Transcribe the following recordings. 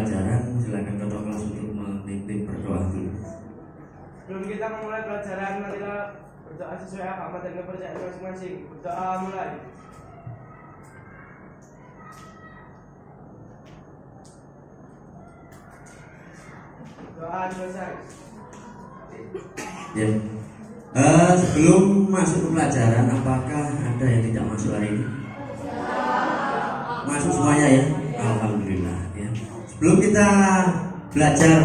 pelajaran, silakan ketua kelas untuk memimpin berdoa dulu. Sebelum kita memulai pelajaran, marilah berdoa sesuai agama dan kepercayaan masing-masing. Berdoa mulai. Doa selesai. Ya. Sebelum masuk ke pelajaran, apakah ada yang tidak masuk hari ini? Masuk semuanya ya? Alhamdulillah ya. Sebelum kita belajar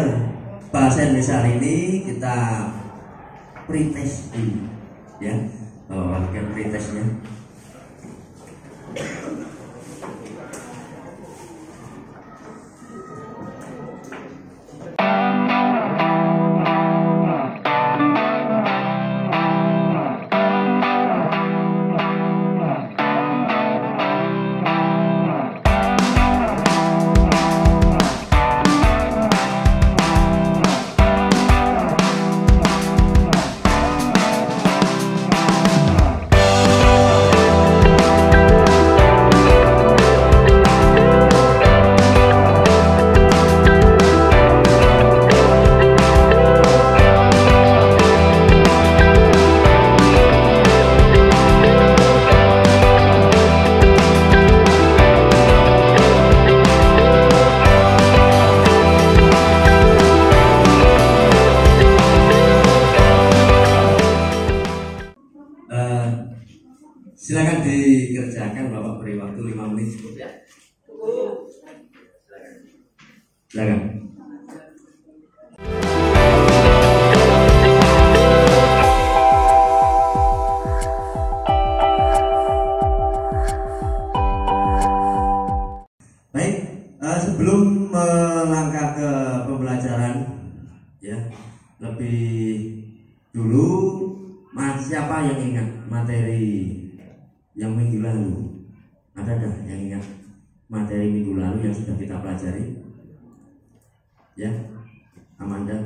bahasa Indonesia hari ini, kita pretest dulu ya. Bagian pretestnya. Silakan dikerjakan, Bapak beri waktu 5 menit cukup ya. Silakan. Baik, sebelum melangkah ke pembelajaran ya, lebih dulu siapa yang ingat materi yang minggu lalu? Ada yang ingat materi minggu lalu yang sudah kita pelajari? Ya, Amanda.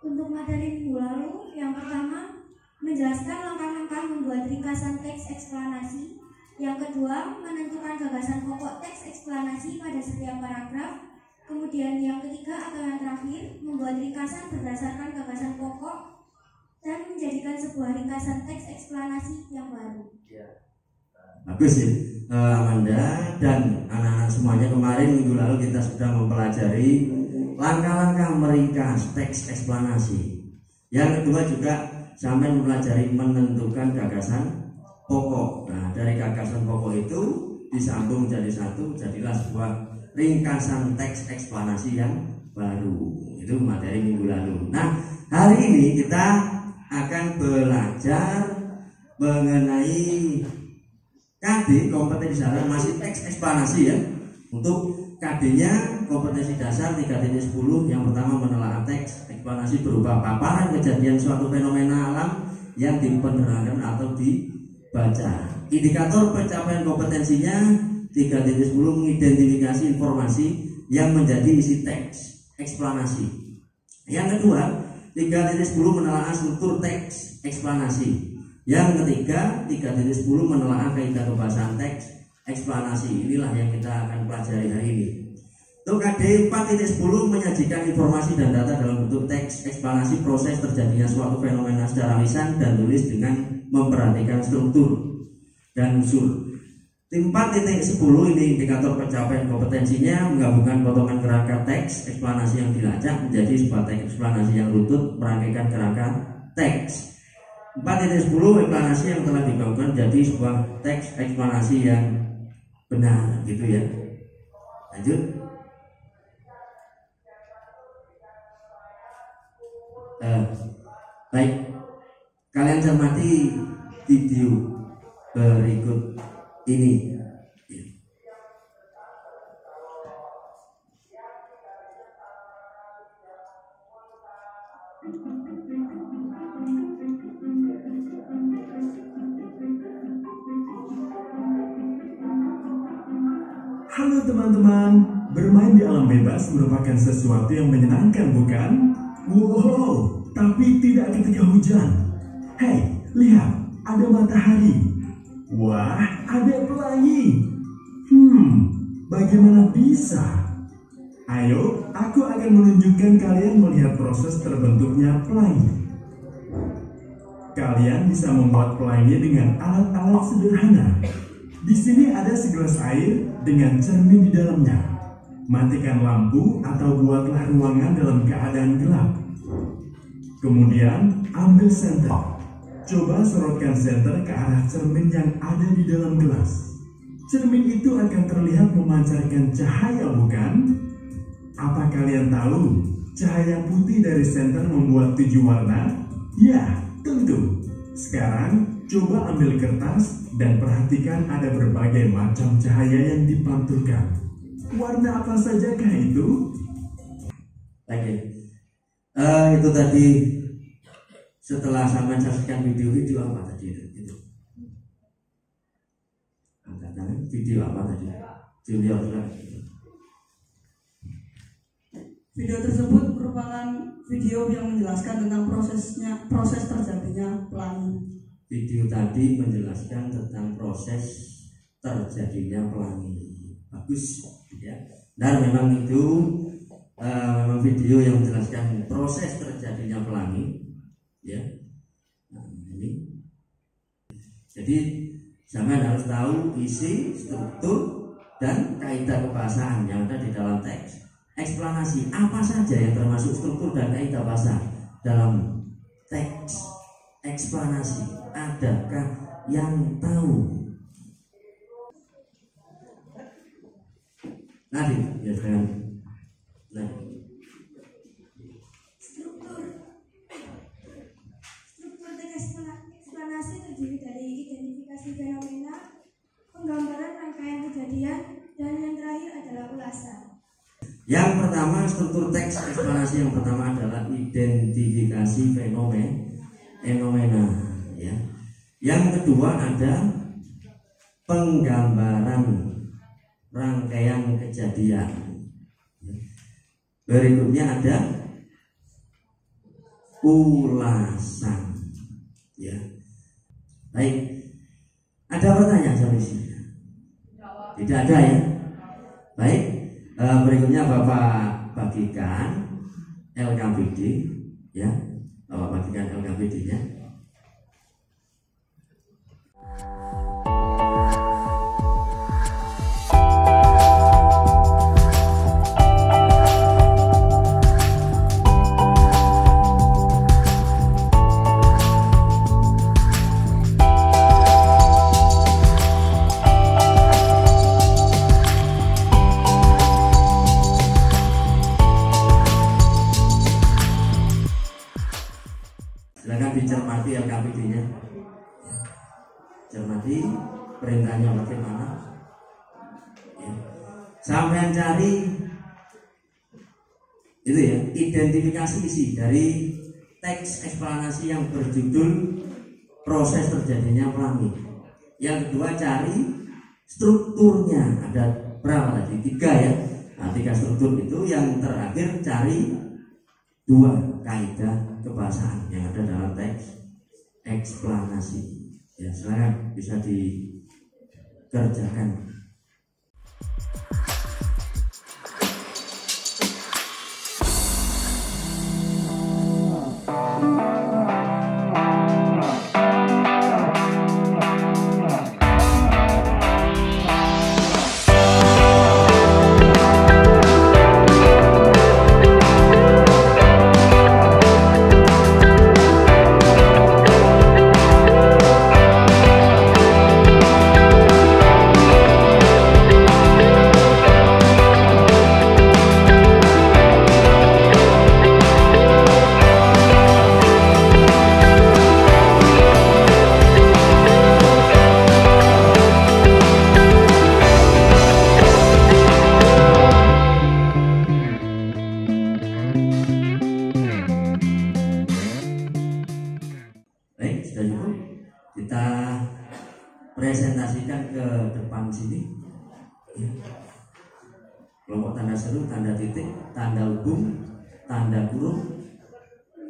Untuk materi minggu lalu, yang pertama menjelaskan langkah-langkah membuat ringkasan teks eksplanasi. Yang kedua, menentukan gagasan pokok teks eksplanasi pada setiap paragraf. Kemudian yang ketiga atau yang terakhir, membuat ringkasan berdasarkan gagasan pokok dan menjadikan sebuah ringkasan teks eksplanasi yang baru. Bagus ya, Amanda dan anak-anak semuanya. Kemarin minggu lalu kita sudah mempelajari langkah-langkah meringkas teks eksplanasi. Yang kedua juga sampai mempelajari menentukan gagasan pokok. Nah, dari gagasan pokok itu disambung menjadi satu, jadilah sebuah ringkasan teks eksplanasi yang baru. Itu materi minggu lalu. Nah, hari ini kita akan belajar mengenai KD, kompetensi dasar, masih teks eksplanasi ya. Untuk KD-nya kompetensi dasar 3.10. Yang pertama menelaah teks eksplanasi berupa paparan kejadian suatu fenomena alam yang dipenerangkan atau dibaca. Indikator pencapaian kompetensinya 3.10 mengidentifikasi informasi yang menjadi isi teks eksplanasi. Yang kedua, 3.10 menelaah struktur teks eksplanasi. Yang ketiga, 3.10 menelaah kaidah kebahasaan teks eksplanasi. Inilah yang kita akan pelajari hari ini. Untuk KD 4.10 menyajikan informasi dan data dalam bentuk teks eksplanasi proses terjadinya suatu fenomena secara lisan dan tulis dengan memperhatikan struktur dan unsur. 4.10 ini indikator pencapaian kompetensinya menggabungkan potongan kerangka teks eksplanasi yang dilacak menjadi sebuah teks eksplanasi yang runtut merangkaikan kerangka teks. 4.10 eksplanasi yang telah digabungkan menjadi sebuah teks eksplanasi yang benar, gitu ya. Lanjut. Baik, kalian cermati video berikut ini. Halo teman-teman, bermain di alam bebas merupakan sesuatu yang menyenangkan, bukan? Wow, tapi tidak ketika hujan. Hei, lihat, ada matahari. Wah, ada pelangi. Bagaimana bisa? Ayo, aku akan menunjukkan kalian melihat proses terbentuknya pelangi. Kalian bisa membuat pelangi dengan alat-alat sederhana. Di sini ada segelas air dengan cermin di dalamnya. Matikan lampu atau buatlah ruangan dalam keadaan gelap. Kemudian ambil senter. Coba sorotkan senter ke arah cermin yang ada di dalam gelas. Cermin itu akan terlihat memancarkan cahaya, bukan? Apa kalian tahu cahaya putih dari senter membuat 7 warna? Ya, tentu. Sekarang coba ambil kertas dan perhatikan ada berbagai macam cahaya yang dipantulkan. Warna apa sajakah itu? Oke. Itu tadi setelah saya menyaksikan video apa tadi itu? Angkat tangan. Video apa tadi? Junior lah. Video tersebut merupakan video yang menjelaskan tentang proses terjadinya pelangi. Video tadi menjelaskan tentang proses terjadinya pelangi. Bagus, ya. Dan memang itu memang video yang menjelaskan proses terjadinya pelangi, ya. Nah, ini. Jadi zaman harus tahu isi, struktur, dan kaidah kebahasaan yang ada di dalam teks. Eksplanasi apa saja yang termasuk struktur dan kaidah bahasa dalam teks eksplanasi, adakah yang tahu? Nanti ya dengan Struktur teks eksplanasi terdiri dari identifikasi fenomena, penggambaran rangkaian kejadian, dan yang terakhir adalah ulasan. Yang pertama, struktur teks eksplanasi yang pertama adalah identifikasi fenomena, ya. Yang kedua ada penggambaran rangkaian kejadian. Berikutnya ada ulasan, ya. Baik, ada pertanyaan sampai sini? Tidak ada, ya. Baik. Berikutnya Bapak bagikan LKPD, ya. Bapak bagikan LKPD-nya. Silakan dicermati LKPD-nya. Cermati perintahnya bagaimana. Ya. Sampai cari itu, ya, identifikasi isi dari teks eksplanasi yang berjudul proses terjadinya pelangi. Yang kedua cari strukturnya, ada berapa tadi? 3, ya. Nah, 3 struktur itu. Yang terakhir cari 2 kaidah kebahasaan yang ada dalam teks eksplanasi. Ya, silakan bisa dikerjakan. Kita presentasikan ke depan sini, ya. Kelompok tanda seru, tanda titik, tanda hubung, tanda kurung,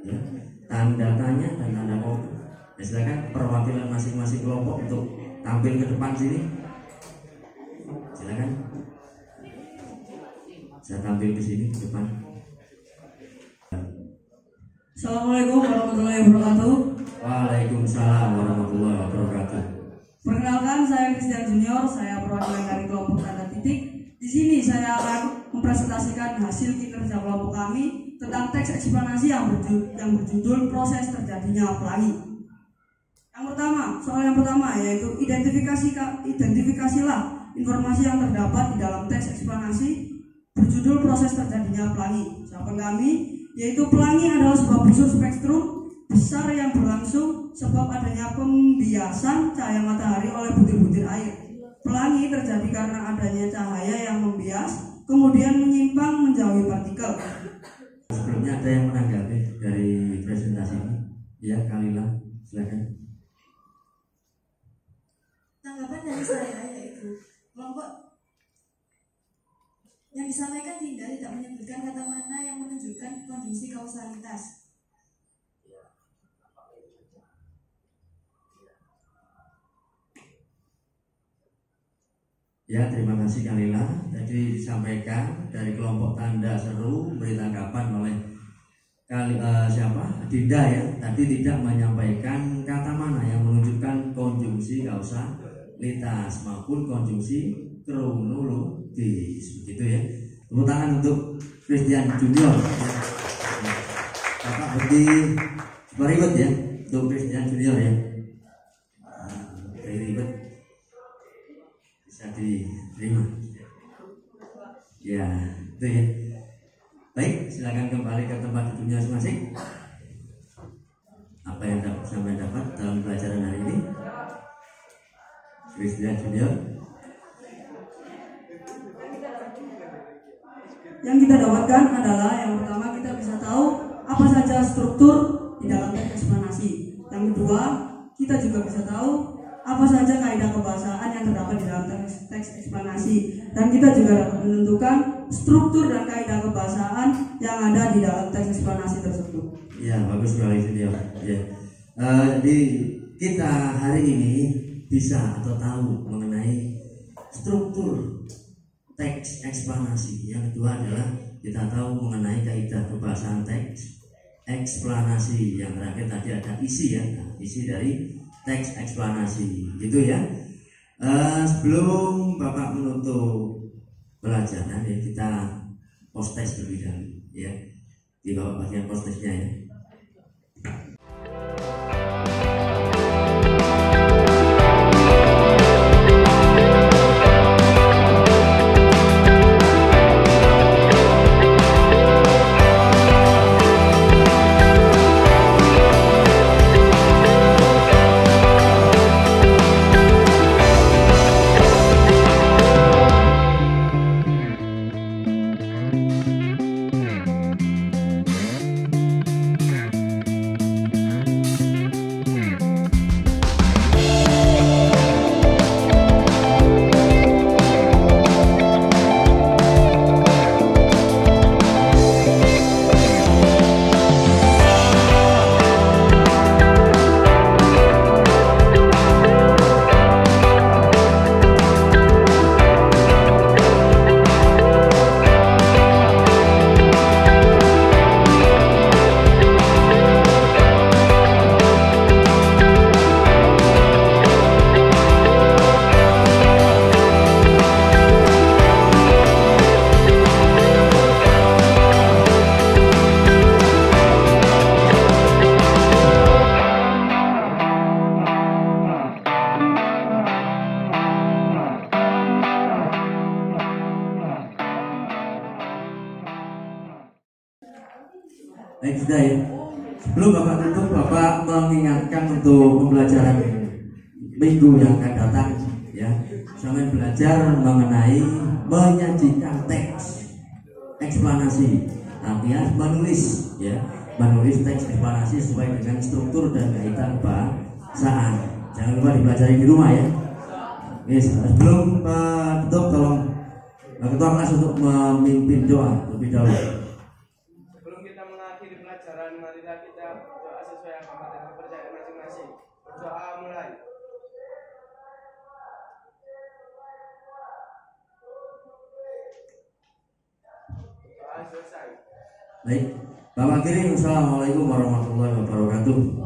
ya, tanda tanya, dan tanda koma. Ya, silakan perwakilan masing-masing kelompok untuk tampil ke depan sini. Silakan. Saya tampil ke sini ke depan. Assalamualaikum warahmatullahi wabarakatuh. Waalaikumsalam warahmatullahi wabarakatuh. Perkenalkan, saya Christian Junior, saya perwakilan dari kelompok tanda titik. Di sini saya akan mempresentasikan hasil kinerja kelompok kami tentang teks eksplanasi yang berjudul proses terjadinya pelangi. Soal yang pertama yaitu identifikasilah informasi yang terdapat di dalam teks eksplanasi berjudul proses terjadinya pelangi. Jawaban kami yaitu pelangi adalah sebuah busur spektrum besar yang berlangsung sebab adanya pembiasan cahaya matahari oleh butir-butir air. Pelangi terjadi karena adanya cahaya yang membias kemudian menyimpang menjauhi partikel. Sebelumnya ada yang menanggapi dari presentasi ini? Ya, Kalila, silakan. Tanggapan dari saya yaitu kelompok yang disampaikan tidak menyebutkan kata mana yang menunjukkan konjungsi kausalitas. Ya, terima kasih Kalila. Jadi disampaikan dari kelompok tanda seru beri tanggapan oleh Dinda ya. Tadi tidak menyampaikan kata mana yang menunjukkan konjungsi kausalitas maupun konjungsi kronologis, begitu ya. Tepuk tangan untuk Christian Junior. Bapak berdiri ribet ya untuk Christian Junior ya. Ribet. Bisa diterima ya, itu ya. Baik, silakan kembali ke tempat duduknya masing-masing. Apa yang sampai dapat dalam pelajaran hari ini, Christian Junior? Yang kita dapatkan adalah yang pertama kita bisa tahu apa saja struktur di dalam teks eksplanasi. Yang kedua, kita juga bisa tahu apa saja kaidah kebahasaan yang terdapat di dalam teks eksplanasi, dan kita juga dapat menentukan struktur dan kaidah kebahasaan yang ada di dalam teks eksplanasi tersebut. Ya, bagus sekali Junior. Ya. Jadi kita hari ini bisa atau tahu mengenai struktur teks eksplanasi. Yang kedua adalah kita tahu mengenai kaidah kebahasaan teks eksplanasi. Yang terakhir tadi ada isi ya, isi dari teks eksplanasi, gitu ya. Sebelum Bapak menutup pelajaran ya, kita post test terlebih dahulu ya. Di bawah bagian post testnya ya. Baik, sudah ya. Sebelum Bapak tutup, Bapak mengingatkan untuk pembelajaran minggu yang akan datang ya. Sampai belajar mengenai menyajikan teks eksplanasi, artinya menulis ya, menulis teks eksplanasi sesuai dengan struktur dan kaidah bahasaan. Jangan lupa dipelajari di rumah ya. Oke, sebelum tutup, tolong Ketua kelas untuk memimpin doa lebih dahulu. Marilah kita berdoa sesuai agama dan kepercayaan masing-masing. Berdoa mulai. selesai. Baik, Bapak Kirim, Assalamualaikum warahmatullahi wabarakatuh.